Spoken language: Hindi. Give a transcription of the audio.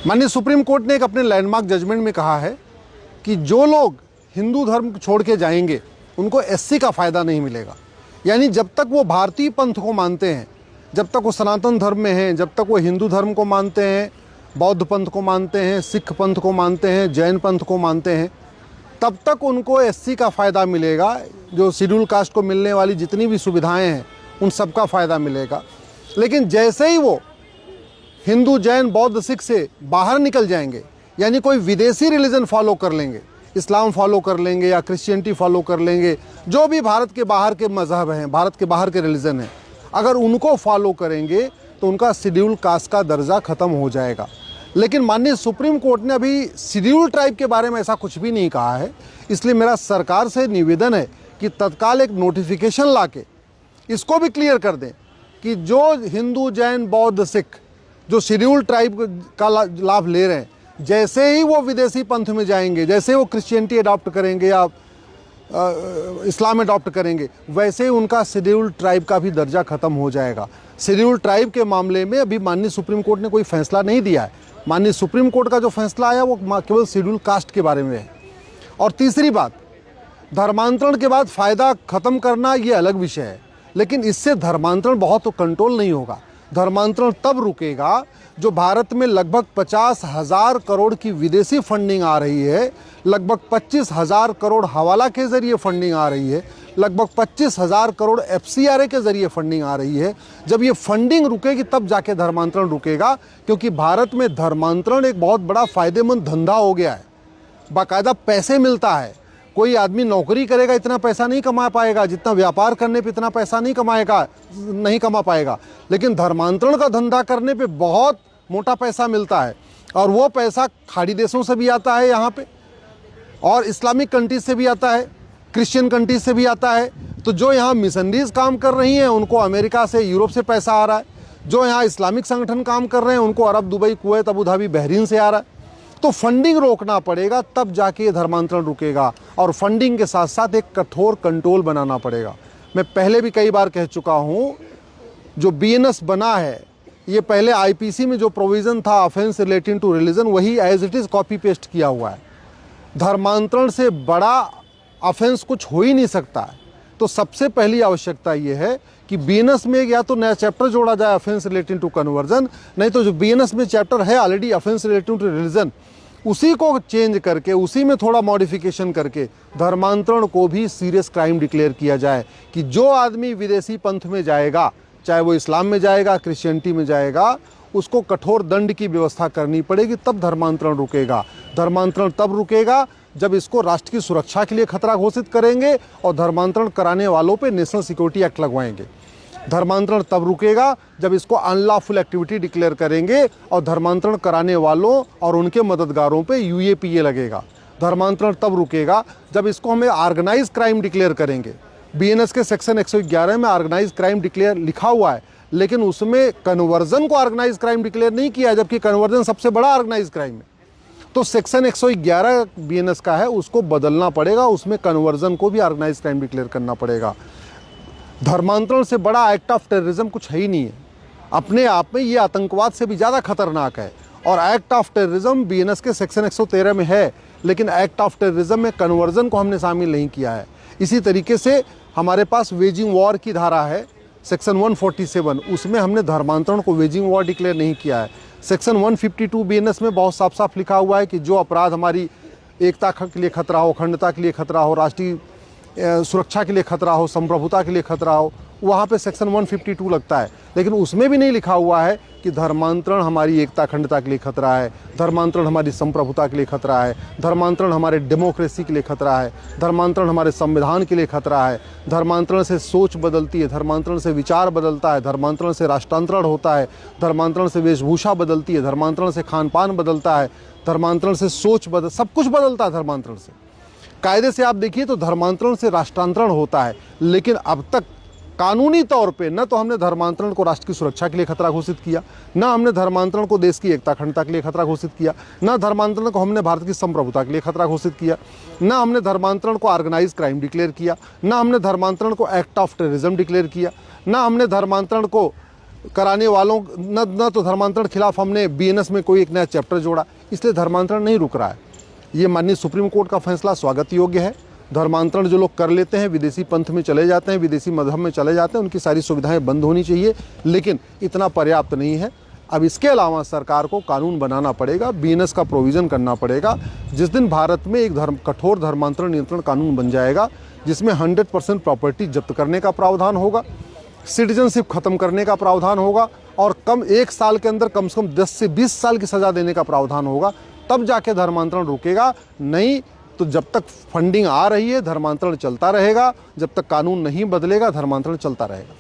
माननीय सुप्रीम कोर्ट ने एक अपने लैंडमार्क जजमेंट में कहा है कि जो लोग हिंदू धर्म छोड़ के जाएंगे उनको एससी का फ़ायदा नहीं मिलेगा। यानी जब तक वो भारतीय पंथ को मानते हैं, जब तक वो सनातन धर्म में हैं, जब तक वो हिंदू धर्म को मानते हैं, बौद्ध पंथ को मानते हैं, सिख पंथ को मानते हैं, जैन पंथ को मानते हैं, तब तक उनको एससी का फ़ायदा मिलेगा। जो शेड्यूल कास्ट को मिलने वाली जितनी भी सुविधाएं हैं उन सब का फ़ायदा मिलेगा। लेकिन जैसे ही वो हिंदू, जैन, बौद्ध, सिख से बाहर निकल जाएंगे, यानी कोई विदेशी रिलीजन फॉलो कर लेंगे, इस्लाम फॉलो कर लेंगे या क्रिश्चियनिटी फॉलो कर लेंगे, जो भी भारत के बाहर के मज़हब हैं, भारत के बाहर के रिलीजन हैं, अगर उनको फॉलो करेंगे तो उनका शेड्यूल कास्ट का दर्जा ख़त्म हो जाएगा। लेकिन माननीय सुप्रीम कोर्ट ने अभी शेड्यूल ट्राइब के बारे में ऐसा कुछ भी नहीं कहा है। इसलिए मेरा सरकार से निवेदन है कि तत्काल एक नोटिफिकेशन लाके इसको भी क्लियर कर दें कि जो हिंदू, जैन, बौद्ध, सिख जो शेड्यूल ट्राइब का लाभ ले रहे हैं, जैसे ही वो विदेशी पंथ में जाएंगे, जैसे वो क्रिश्चियनिटी अडॉप्ट करेंगे या इस्लाम अडॉप्ट करेंगे, वैसे ही उनका शेड्यूल ट्राइब का भी दर्जा ख़त्म हो जाएगा। शेड्यूल ट्राइब के मामले में अभी माननीय सुप्रीम कोर्ट ने कोई फैसला नहीं दिया है। माननीय सुप्रीम कोर्ट का जो फैसला आया वो केवल शेड्यूल कास्ट के बारे में है। और तीसरी बात, धर्मांतरण के बाद फ़ायदा ख़त्म करना ये अलग विषय है, लेकिन इससे धर्मांतरण बहुत तो कंट्रोल नहीं होगा। धर्मांतरण तब रुकेगा जो भारत में लगभग 50,000 करोड़ की विदेशी फंडिंग आ रही है, लगभग 25,000 करोड़ हवाला के ज़रिए फंडिंग आ रही है, लगभग 25,000 करोड़ एफसीआरए के ज़रिए फंडिंग आ रही है। जब ये फंडिंग रुकेगी तब जाके धर्मांतरण रुकेगा, क्योंकि भारत में धर्मांतरण एक बहुत बड़ा फ़ायदेमंद धंधा हो गया है। बाकायदा पैसे मिलता है। कोई आदमी नौकरी करेगा इतना पैसा नहीं कमा पाएगा, जितना व्यापार करने पे इतना पैसा नहीं कमा पाएगा। लेकिन धर्मांतरण का धंधा करने पे बहुत मोटा पैसा मिलता है, और वो पैसा खाड़ी देशों से भी आता है यहाँ पे, और इस्लामिक कंट्रीज से भी आता है, क्रिश्चियन कंट्रीज से भी आता है। तो जो यहाँ मिशनरीज काम कर रही हैं उनको अमेरिका से, यूरोप से पैसा आ रहा है। जो यहाँ इस्लामिक संगठन काम कर रहे हैं उनको Arab, Dubai, Kuwait, Abu Dhabi, Bahrain से आ रहा है। तो फंडिंग रोकना पड़ेगा, तब जाके ये धर्मांतरण रुकेगा। और फंडिंग के साथ साथ एक कठोर कंट्रोल बनाना पड़ेगा। मैं पहले भी कई बार कह चुका हूँ, जो बीएनएस बना है ये पहले आईपीसी में जो प्रोविज़न था ऑफेंस रिलेटिंग टू रिलीजन, वही as it is copy paste किया हुआ है। धर्मांतरण से बड़ा ऑफेंस कुछ हो ही नहीं सकता है। तो सबसे पहली आवश्यकता ये है कि बीएनएस में या तो नया चैप्टर जोड़ा जाए ऑफेंस रिलेटिंग टू कन्वर्जन, नहीं तो जो बीएनएस में चैप्टर है already offence relating to religion, उसी को चेंज करके, उसी में थोड़ा मॉडिफिकेशन करके धर्मांतरण को भी सीरियस क्राइम डिक्लेयर किया जाए कि जो आदमी विदेशी पंथ में जाएगा, चाहे वो इस्लाम में जाएगा, क्रिश्चियनिटी में जाएगा, उसको कठोर दंड की व्यवस्था करनी पड़ेगी, तब धर्मांतरण रुकेगा। धर्मांतरण तब रुकेगा जब इसको राष्ट्र की सुरक्षा के लिए खतरा घोषित करेंगे और धर्मांतरण कराने वालों पे नेशनल सिक्योरिटी एक्ट लगवाएंगे। धर्मांतरण तब रुकेगा जब इसको अनलॉफुल एक्टिविटी डिक्लेयर करेंगे और धर्मांतरण कराने वालों और उनके मददगारों पे यूएपीए लगेगा। धर्मांतरण तब रुकेगा जब इसको हमें ऑर्गेनाइज क्राइम डिक्लेयर करेंगे। बीएनएस के सेक्शन 111 में ऑर्गेनाइज क्राइम डिक्लेयर लिखा हुआ है, लेकिन उसमें कन्वर्जन को ऑर्गेनाइज क्राइम डिक्लेयर नहीं किया है, जबकि कन्वर्जन सबसे बड़ा ऑर्गेनाइज क्राइम है। तो सेक्शन 111 बीएनएस का है, उसको बदलना पड़ेगा, उसमें कन्वर्जन को भी ऑर्गेनाइज क्राइम डिक्लेयर करना पड़ेगा। धर्मांतरण से बड़ा एक्ट ऑफ टेररिज्म कुछ है ही नहीं है। अपने आप में ये आतंकवाद से भी ज़्यादा खतरनाक है। और एक्ट ऑफ टेररिज्म बीएनएस के सेक्शन 113 में है, लेकिन एक्ट ऑफ टेररिज्म में कन्वर्जन को हमने शामिल नहीं किया है। इसी तरीके से हमारे पास वेजिंग वॉर की धारा है सेक्शन 147, उसमें हमने धर्मांतरण को वेजिंग वॉर डिक्लेयर नहीं किया है। सेक्शन 152 बीएनएस में बहुत साफ साफ लिखा हुआ है कि जो अपराध हमारी एकता के लिए खतरा हो, अखंडता के लिए खतरा हो, राष्ट्रीय सुरक्षा के लिए खतरा हो, संप्रभुता के लिए खतरा हो, वहाँ पे सेक्शन 152 लगता है। लेकिन उसमें भी नहीं लिखा हुआ है कि धर्मांतरण हमारी एकता, अखंडता के लिए खतरा है, धर्मांतरण हमारी संप्रभुता के लिए खतरा है, धर्मांतरण हमारे डेमोक्रेसी के लिए खतरा है, धर्मांतरण हमारे संविधान के लिए खतरा है। धर्मांतरण से सोच बदलती है, धर्मांतरण से विचार बदलता है, धर्मांतरण से राष्ट्रांतरण होता है, धर्मांतरण से वेशभूषा बदलती है, धर्मांतरण से खान पान बदलता है, धर्मांतरण से सोच सब कुछ बदलता है। धर्मांतरण से कायदे से आप देखिए तो धर्मांतरण से राष्ट्रांतरण होता है। लेकिन अब तक कानूनी तौर पे न तो हमने धर्मांतरण को राष्ट्र की सुरक्षा के लिए खतरा घोषित किया, न हमने धर्मांतरण को देश की एकता, अखंडता के लिए खतरा घोषित किया, न धर्मांतरण को हमने भारत की संप्रभुता के लिए खतरा घोषित किया, न हमने धर्मांतरण को ऑर्गेनाइज क्राइम डिक्लेयर किया, न हमने धर्मांतरण को एक्ट ऑफ टेररिज्म डिक्लेयर किया, न हमने धर्मांतरण को कराने वालों न तो धर्मांतरण खिलाफ हमने बीएनएस में कोई एक नया चैप्टर जोड़ा, इसलिए धर्मांतरण नहीं रुक रहा है। ये माननीय सुप्रीम कोर्ट का फैसला स्वागत योग्य है। धर्मांतरण जो लोग कर लेते हैं, विदेशी पंथ में चले जाते हैं, विदेशी मजहब में चले जाते हैं, उनकी सारी सुविधाएं बंद होनी चाहिए, लेकिन इतना पर्याप्त नहीं है। अब इसके अलावा सरकार को कानून बनाना पड़ेगा, बीएनएस का प्रोविज़न करना पड़ेगा। जिस दिन भारत में एक कठोर धर्मांतरण नियंत्रण कानून बन जाएगा, जिसमें 100% प्रॉपर्टी जब्त करने का प्रावधान होगा, सिटीजनशिप खत्म करने का प्रावधान होगा और कम 1 साल के अंदर कम से कम 10 से 20 साल की सज़ा देने का प्रावधान होगा, तब जाके धर्मांतरण रुकेगा। नहीं तो जब तक फंडिंग आ रही है धर्मांतरण चलता रहेगा, जब तक कानून नहीं बदलेगा धर्मांतरण चलता रहेगा।